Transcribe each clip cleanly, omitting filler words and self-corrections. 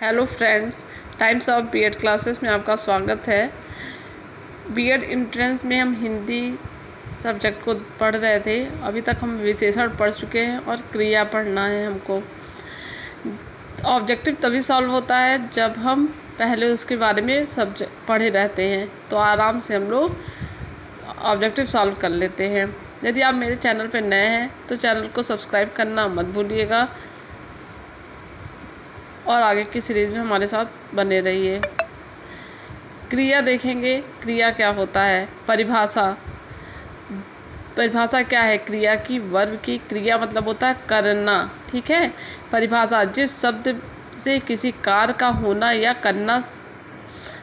Hello friends, Times of BEd classes में आपका स्वागत है। बीएड एंट्रेंस में हम हिंदी सब्जेक्ट को पढ़ रहे थे। अभी तक हम विशेषण पढ़ चुके हैं और क्रिया पढ़ना है हमको। ऑब्जेक्टिव तभी सॉल्व होता है जब हम पहले उसके बारे में सब्जेक्ट पढ़े रहते हैं, तो आराम से हम लोग ऑब्जेक्टिव सॉल्व कर लेते हैं। यदि आप मेरे चैनल पर नए हैं तो चैनल को सब्सक्राइब करना मत भूलिएगा और आगे की सीरीज़ में हमारे साथ बने रहिए। क्रिया देखेंगे, क्रिया क्या होता है। परिभाषा क्या है क्रिया की? वर्ब की। क्रिया मतलब होता है करना, ठीक है। परिभाषा, जिस शब्द से किसी कार्य का होना या करना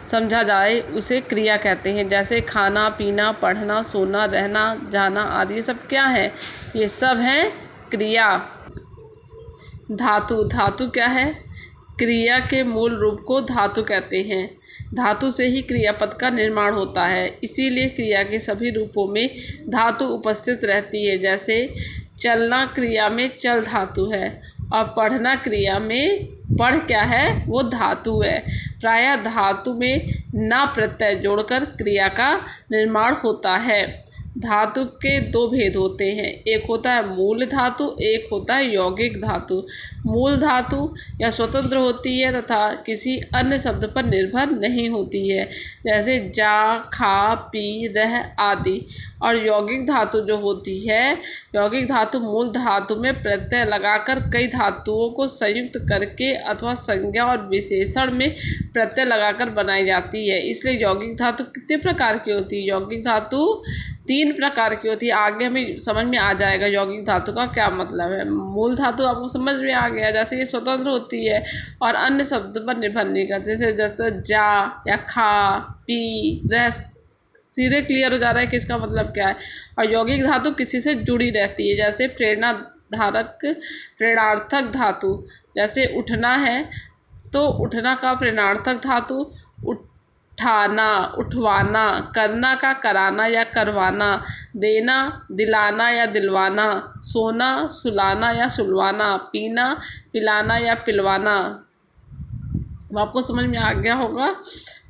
समझा जाए उसे क्रिया कहते हैं। जैसे खाना, पीना, पढ़ना, सोना, रहना, जाना आदि, ये सब क्या है? ये सब हैं क्रिया। धातु क्या है? क्रिया के मूल रूप को धातु कहते हैं। धातु से ही क्रियापद का निर्माण होता है, इसीलिए क्रिया के सभी रूपों में धातु उपस्थित रहती है। जैसे चलना क्रिया में चल धातु है और पढ़ना क्रिया में पढ़ क्या है? वो धातु है। प्रायः धातु में ना प्रत्यय जोड़कर क्रिया का निर्माण होता है। धातु के दो भेद होते हैं, एक होता है मूल धातु, एक होता है यौगिक धातु। मूल धातु या स्वतंत्र होती है तथा किसी अन्य शब्द पर निर्भर नहीं होती है, जैसे जा, खा, पी, रह आदि। और यौगिक धातु जो होती है, यौगिक धातु मूल धातु में प्रत्यय लगाकर कई धातुओं को संयुक्त करके अथवा संज्ञा और विशेषण में प्रत्यय लगाकर बनाई जाती है। इसलिए यौगिक धातु कितने प्रकार की होती है? यौगिक धातु 3 प्रकार की होती है। आगे हमें समझ में आ जाएगा यौगिक धातु का क्या मतलब है। मूल धातु आपको समझ में आ गया, जैसे ये स्वतंत्र होती है और अन्य शब्द पर निर्भर नहीं करती, जैसे जा या खा, पी, रह। सीधे क्लियर हो जा रहा है कि इसका मतलब क्या है। और यौगिक धातु किसी से जुड़ी रहती है, जैसे प्रेरणार्थक धातु। जैसे उठना है तो उठना का प्रेरणार्थक धातु उठाना, उठवाना। करना का कराना या करवाना। देना, दिलाना या दिलवाना। सोना, सुलाना या सुलवाना। पीना, पिलाना या पिलवाना। आपको समझ में आ गया होगा।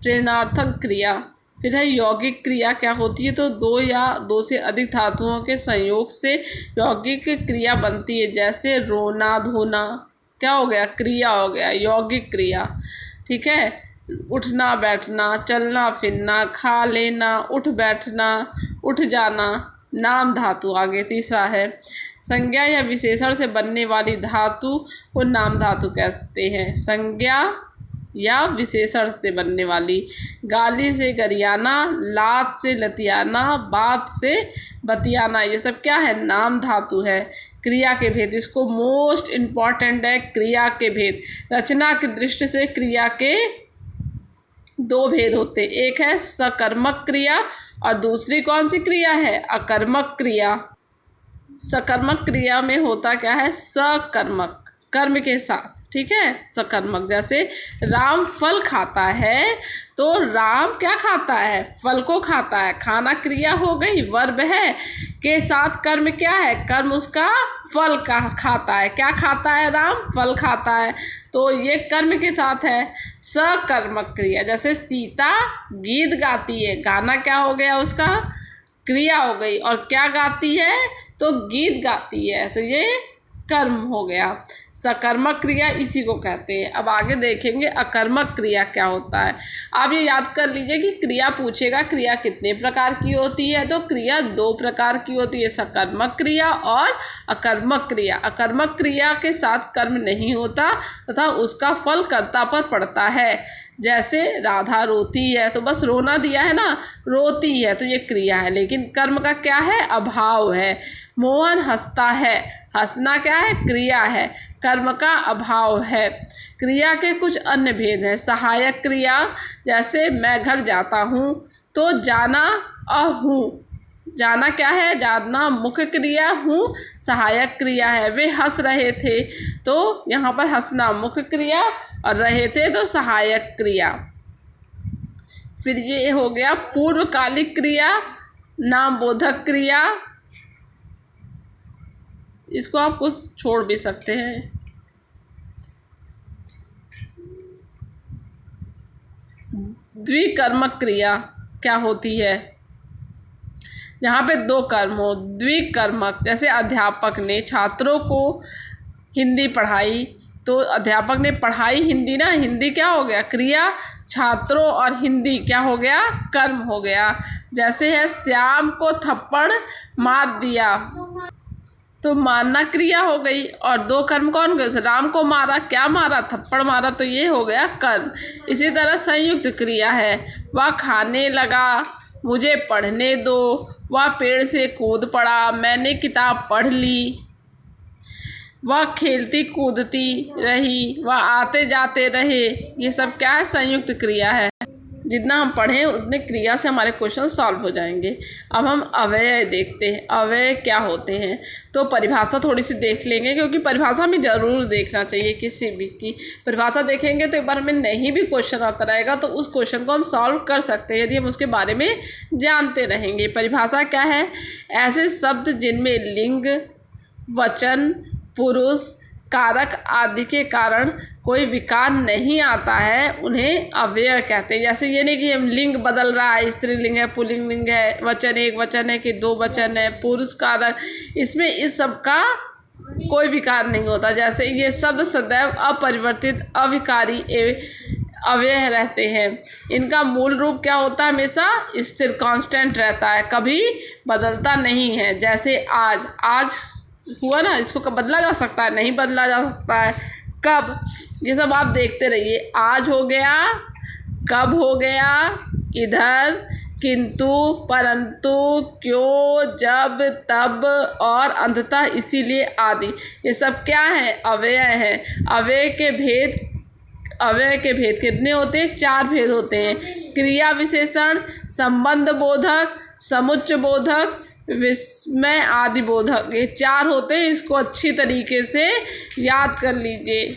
प्रेरणार्थक क्रिया। फिर है यौगिक क्रिया क्या होती है? तो 2 या 2 से अधिक धातुओं के संयोग से यौगिक क्रिया बनती है। जैसे रोना, धोना क्या हो गया? क्रिया हो गया, यौगिक क्रिया, ठीक है। उठना, बैठना, चलना, फिरना, खा लेना, उठ बैठना, उठ जाना, नाम धातु। आगे तीसरा है संज्ञा या विशेषण से बनने वाली धातु को नाम धातु कहते हैं। संज्ञा या विशेषण से बनने वाली। गाली से गरियाना, लात से लतियाना, बात से बतियाना, ये सब क्या है? नाम धातु है। क्रिया के भेद, इसको मोस्ट इम्पॉर्टेंट है क्रिया के भेद। रचना की दृष्टि से क्रिया के 2 भेद होते, एक है सकर्मक क्रिया और दूसरी कौन सी क्रिया है? अकर्मक क्रिया। सकर्मक क्रिया में होता क्या है? सकर्मक, कर्म के साथ, ठीक है। सकर्मक, जैसे राम फल खाता है तो राम क्या खाता है? फल को खाता है। खाना क्रिया हो गई, वर्ब है, के साथ कर्म क्या है? कर्म उसका फल का खाता है। क्या खाता है? राम फल खाता है, तो ये कर्म के साथ है। सकर्मक क्रिया, जैसे सीता गीत गाती है, गाना क्या हो गया? उसका क्रिया हो गई। और क्या गाती है? तो गीत गाती है, तो ये कर्म हो गया। सकर्मक क्रिया इसी को कहते हैं। अब आगे देखेंगे अकर्मक क्रिया क्या होता है। आप ये याद कर लीजिए कि क्रिया पूछेगा क्रिया कितने प्रकार की होती है, तो क्रिया 2 प्रकार की होती है, सकर्मक क्रिया और अकर्मक क्रिया। अकर्मक क्रिया के साथ कर्म नहीं होता तथा उसका फल कर्ता पर पड़ता है। जैसे राधा रोती है तो बस रोना दिया है ना, रोती है, तो ये क्रिया है, लेकिन कर्म का क्या है? अभाव है। मोहन हंसता है, हंसना क्या है? क्रिया है, कर्म का अभाव है। क्रिया के कुछ अन्य भेद हैं। सहायक क्रिया, जैसे मैं घर जाता हूँ तो जाना हूँ, जाना क्या है? जाना मुख्य क्रिया, हूँ सहायक क्रिया है। वे हंस रहे थे तो यहाँ पर हंसना मुख्य क्रिया और रहे थे तो सहायक क्रिया। फिर ये हो गया पूर्वकालिक क्रिया, नाम बोधक क्रिया। इसको आप कुछ छोड़ भी सकते हैं। द्विकर्मक क्रिया क्या होती है? जहाँ पे दो कर्म हो, द्विकर्मक। जैसे अध्यापक ने छात्रों को हिंदी पढ़ाई, तो अध्यापक ने पढ़ाई हिंदी ना, हिंदी क्या हो गया? क्रिया। छात्रों और हिंदी क्या हो गया? कर्म हो गया। जैसे है श्याम को थप्पड़ मार दिया, तो मारना क्रिया हो गई, और दो कर्म कौन गए? राम को मारा, क्या मारा? थप्पड़ मारा, तो ये हो गया कर्म। इसी तरह संयुक्त क्रिया है, वह खाने लगा, मुझे पढ़ने दो, वह पेड़ से कूद पड़ा, मैंने किताब पढ़ ली, वह खेलती कूदती रही, वह आते जाते रहे। ये सब क्या है? संयुक्त क्रिया है। जितना हम पढ़ें उतने क्रिया से हमारे क्वेश्चन सॉल्व हो जाएंगे। अब हम अव्यय देखते हैं, अव्यय क्या होते हैं। तो परिभाषा थोड़ी सी देख लेंगे, क्योंकि परिभाषा में ज़रूर देखना चाहिए। किसी भी की परिभाषा देखेंगे तो एक बार हमें नहीं भी क्वेश्चन आता रहेगा तो उस क्वेश्चन को हम सॉल्व कर सकते हैं, यदि हम उसके बारे में जानते रहेंगे। परिभाषा क्या है? ऐसे शब्द जिनमें लिंग, वचन, पुरुष, कारक आदि के कारण कोई विकार नहीं आता है, उन्हें अव्यय कहते हैं। जैसे ये नहीं कि हम लिंग बदल रहा है, स्त्रीलिंग है, पुल्लिंग लिंग है, वचन एक वचन है कि दो वचन है, पुरुष कारक, इसमें इस सब का कोई विकार नहीं होता। जैसे ये शब्द सदैव अपरिवर्तित, अविकारी अव्यय रहते हैं। इनका मूल रूप क्या होता है? हमेशा स्थिर, कांस्टेंट रहता है, कभी बदलता नहीं है। जैसे आज, आज हुआ ना, इसको कब बदला जा सकता है? नहीं बदला जा सकता है। कब? ये सब आप देखते रहिए। आज हो गया, कब हो गया, इधर, किंतु, परंतु, क्यों, जब, तब और अंततः, इसीलिए आदि। ये सब क्या है? अव्यय है। अव्यय के भेद कितने होते हैं? 4 भेद होते हैं। क्रिया विशेषण, संबंध बोधक, समुच्चय बोधक, विस्मय आदि बोधक, ये 4 होते हैं। इसको अच्छी तरीके से याद कर लीजिए।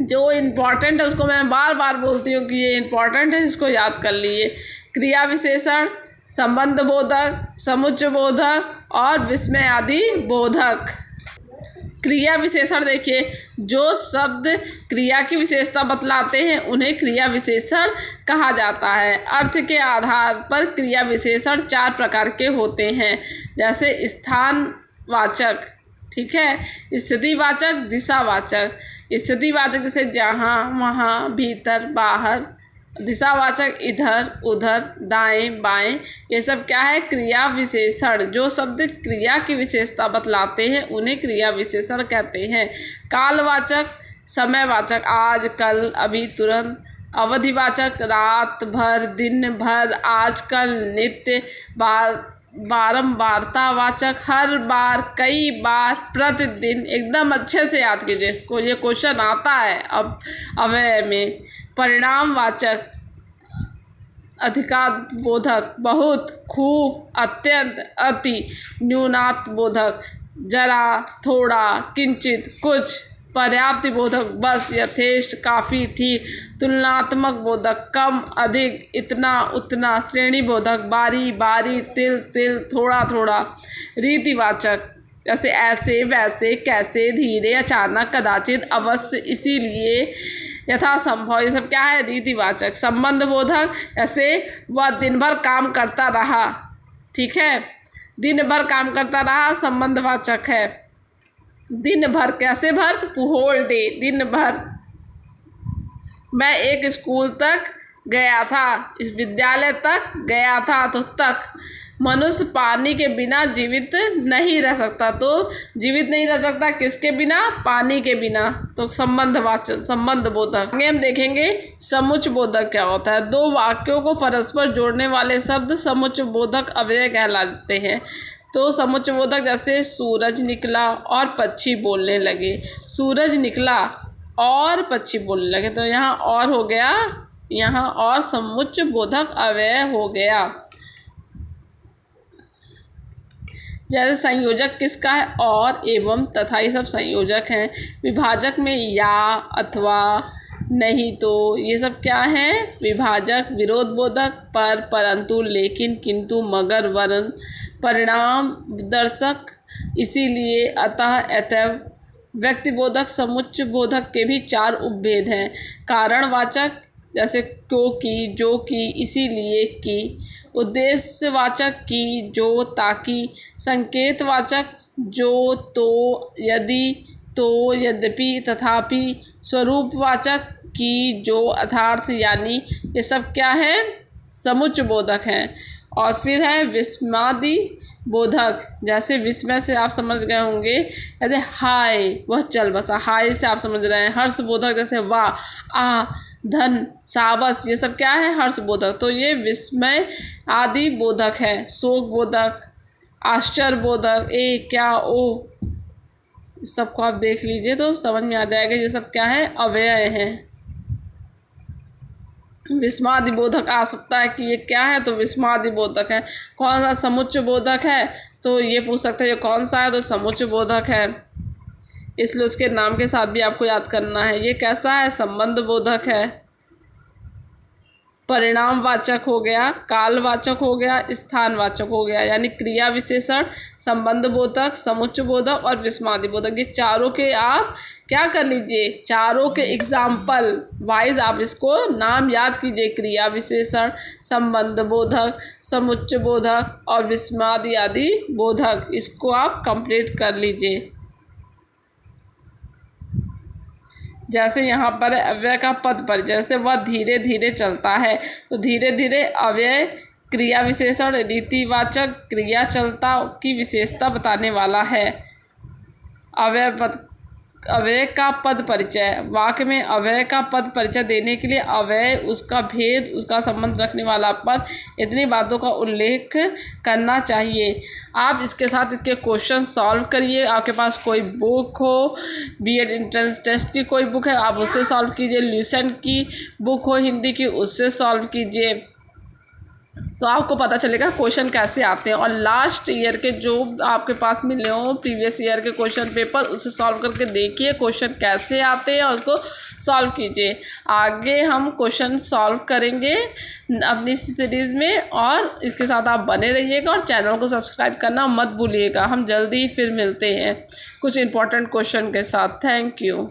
जो इम्पॉर्टेंट है उसको मैं बार बार बोलती हूँ कि ये इम्पॉर्टेंट है, इसको याद कर लीजिए। क्रिया विशेषण, संबंध बोधक, समुच्चय बोधक और विस्मय आदि बोधक। क्रिया विशेषण देखिए, जो शब्द क्रिया की विशेषता बतलाते हैं उन्हें क्रिया विशेषण कहा जाता है। अर्थ के आधार पर क्रिया विशेषण 4 प्रकार के होते हैं। जैसे स्थानवाचक, ठीक है, स्थितिवाचक, दिशावाचक। स्थितिवाचक जैसे जहाँ, वहाँ, भीतर, बाहर। दिशावाचक इधर, उधर, दाएं, बाएं। ये सब क्या है? क्रिया विशेषण। जो शब्द क्रिया की विशेषता बतलाते हैं उन्हें क्रिया विशेषण कहते हैं। कालवाचक, समयवाचक, आज, कल, अभी, तुरंत। अवधिवाचक, रात भर, दिन भर, आजकल, नित्य, बारंबारतावाचक, हर बार, कई बार, प्रतिदिन। एकदम अच्छे से याद कीजिए इसको, ये क्वेश्चन आता है अब अव्यय में। परिणामवाचक, अधिकात्मबोधक, बहुत, खूब, अत्यंत, अति। न्यूनात्मबोधक, जरा, थोड़ा, किंचित, कुछ। पर्याप्त बोधक, बस, यथेष्ट, काफ़ी, ठीक। तुलनात्मक बोधक, कम, अधिक, इतना, उतना। श्रेणी बोधक, बारी बारी, तिल तिल, थोड़ा थोड़ा। रीतिवाचक जैसे ऐसे, वैसे, कैसे, धीरे, अचानक, कदाचित, अवश्य, इसीलिए, यथासंभव। ये सब क्या है? रीतिवाचक। संबंध बोधक जैसे वह दिन भर काम करता रहा, ठीक है, दिन भर काम करता रहा, संबंधवाचक है। दिन भर, कैसे भर? होल डे, दिन भर। मैं एक स्कूल तक गया था, इस विद्यालय तक गया था, तो तक। मनुष्य पानी के बिना जीवित नहीं रह सकता, तो जीवित नहीं रह सकता किसके बिना? पानी के बिना। तो संबंधवाचक, संबंध बोधक। आगे हम देखेंगे समुच्चय बोधक क्या होता है। 2 वाक्यों को परस्पर जोड़ने वाले शब्द समुच्चय बोधक अव्यय कहलाते हैं। तो समुच्चय बोधक जैसे सूरज निकला और पक्षी बोलने लगे। सूरज निकला और पक्षी बोलने लगे, तो यहाँ और हो गया, यहाँ और समुच्चय बोधक अव्यय हो गया। जैसे संयोजक किसका है? और, एवं, तथा, ये सब संयोजक हैं। विभाजक में या, अथवा, नहीं तो, ये सब क्या है? विभाजक। विरोध बोधक पर, परंतु, लेकिन, किंतु, मगर, वरन। परिणाम दर्शक, इसीलिए, अतः, अतएव। व्यक्तिबोधक, समुच्चय बोधक के भी 4 उपभेद हैं। कारणवाचक जैसे क्योंकि, जो कि, इसीलिए कि। उद्देश्यवाचक की, जो, ताकि। संकेतवाचक जो, तो, यदि, तो, यद्यपि, तथापि। स्वरूपवाचक की, जो, अर्थात, यानी। ये सब क्या है? समुच्चय बोधक हैं। और फिर है विस्मयादि बोधक। जैसे विस्मय से आप समझ गए होंगे, जैसे हाय, वह चल बसा, हाय से आप समझ रहे हैं। हर्ष बोधक जैसे वाह, आ, धन, साबस, ये सब क्या है? हर्ष बोधक। तो ये विस्मय आदि बोधक है। शोक बोधक, आश्चर्य बोधक, ए, क्या, ओ, इस सबको आप देख लीजिए तो समझ में आ जाएगा ये सब क्या है? अव्यय हैं। विस्मयादि बोधक आ सकता है कि ये क्या है, तो विस्मयादि बोधक है। कौन सा? समुच्चय बोधक है, तो ये पूछ सकते हैं ये कौन सा है, तो समुच्चय बोधक है, इसलिए उसके नाम के साथ भी आपको याद करना है। ये कैसा है? संबंध बोधक है। परिणामवाचक हो गया, कालवाचक हो गया, स्थानवाचक हो गया, यानी क्रिया विशेषण, संबंध बोधक, समुच्चय बोधक और विस्मयादि बोधक। ये चारों के आप क्या कर लीजिए, चारों के एग्जाम्पल वाइज आप इसको नाम याद कीजिए। क्रिया विशेषण, संबंध बोधक, समुच्चय बोधक और विस्मयादि आदि बोधक, इसको आप कंप्लीट कर लीजिए। जैसे यहाँ पर अव्यय का पद पर, जैसे वह धीरे धीरे चलता है, तो धीरे धीरे अव्यय क्रिया विशेषण रीतिवाचक क्रिया चलता की विशेषता बताने वाला है। अव्यय का पद परिचय, वाक्य में अव्यय का पद परिचय देने के लिए अव्यय, उसका भेद, उसका संबंध रखने वाला पद, इतनी बातों का उल्लेख करना चाहिए। आप इसके साथ इसके क्वेश्चन सॉल्व करिए। आपके पास कोई बुक हो, बीएड एंट्रेंस टेस्ट की कोई बुक है, आप उससे सॉल्व कीजिए। ल्यूसेंट की बुक हो हिंदी की, उससे सॉल्व कीजिए, तो आपको पता चलेगा क्वेश्चन कैसे आते हैं। और लास्ट ईयर के जो आपके पास मिले हों प्रीवियस ईयर के क्वेश्चन पेपर, उसे सॉल्व करके देखिए क्वेश्चन कैसे आते हैं और उसको सॉल्व कीजिए। आगे हम क्वेश्चन सॉल्व करेंगे अपनी सीरीज़ में, और इसके साथ आप बने रहिएगा और चैनल को सब्सक्राइब करना मत भूलिएगा। हम जल्दी फिर मिलते हैं कुछ इंपॉर्टेंट क्वेश्चन के साथ। Thank you.